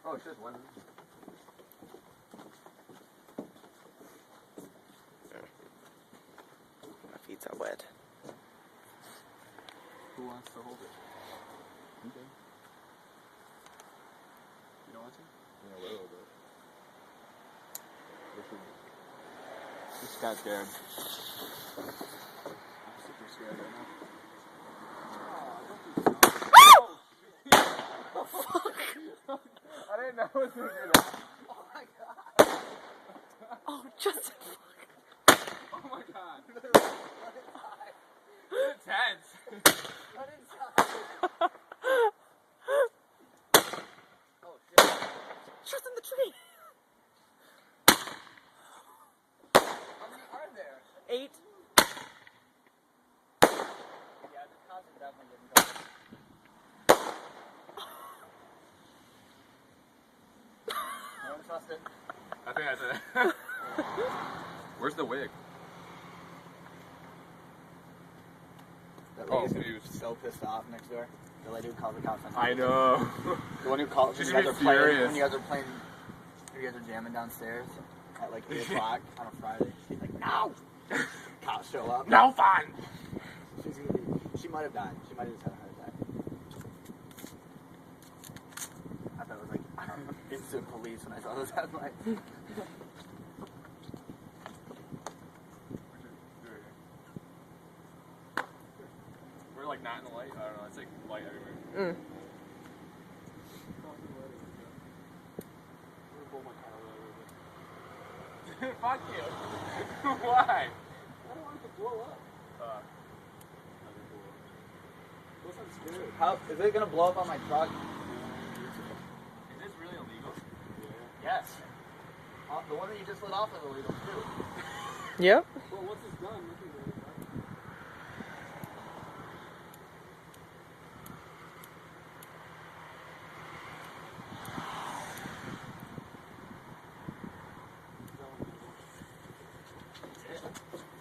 Oh, it's just one. My feet are wet. Who wants to hold it? Okay. You don't want to? Yeah, a little bit. This guy's scared. I'm super scared right now. Oh, fuck! I didn't know it was going to do that. Oh my god. Oh, just Oh my god. It's intense. Let it die. Oh shit. just in the tree. How many are there? 8. Yeah, the cops are definitely getting caught. I don't trust it. I think that's it. Where's the wig? That lady's so pissed off next door. The lady who called the cops on I know. The one who called She's when you gonna guys be are playing, furious. when you guys are playing, you guys are jamming downstairs at like 8 o'clock on a Friday. She's like, no! Cops show up. No fun! She's gonna be, she might have died. She might have just had a heart attack. I thought it was like instant police when I saw this headline. We're like not in the light. I don't know. It's like light everywhere. Mm. Fuck you. Why? I don't want it to blow up. How is it gonna blow up on my truck? Is this really illegal? Yes. The one that you just lit off is illegal too. Yep. Well, once it's done, we can go back.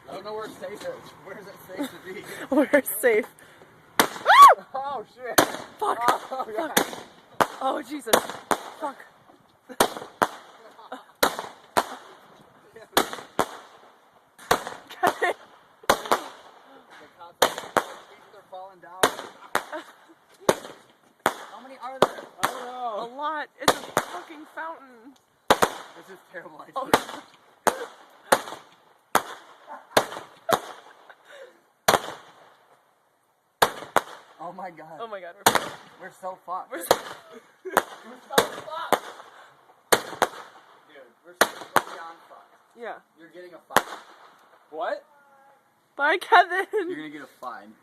I don't know where safe is. Where is it safe to be? We're safe. Oh shit! Fuck. Oh god! Oh, Jesus. Fuck. Okay. The cops are falling down. How many are there? I don't know. A lot. It's a fucking fountain. This is terrible idea. Oh. Oh my god. Oh my god, We're so fucked. we're We're so fucked. Dude, we're beyond fucked. Yeah. You're getting a fine. What? Bye, Kevin. You're gonna get a fine.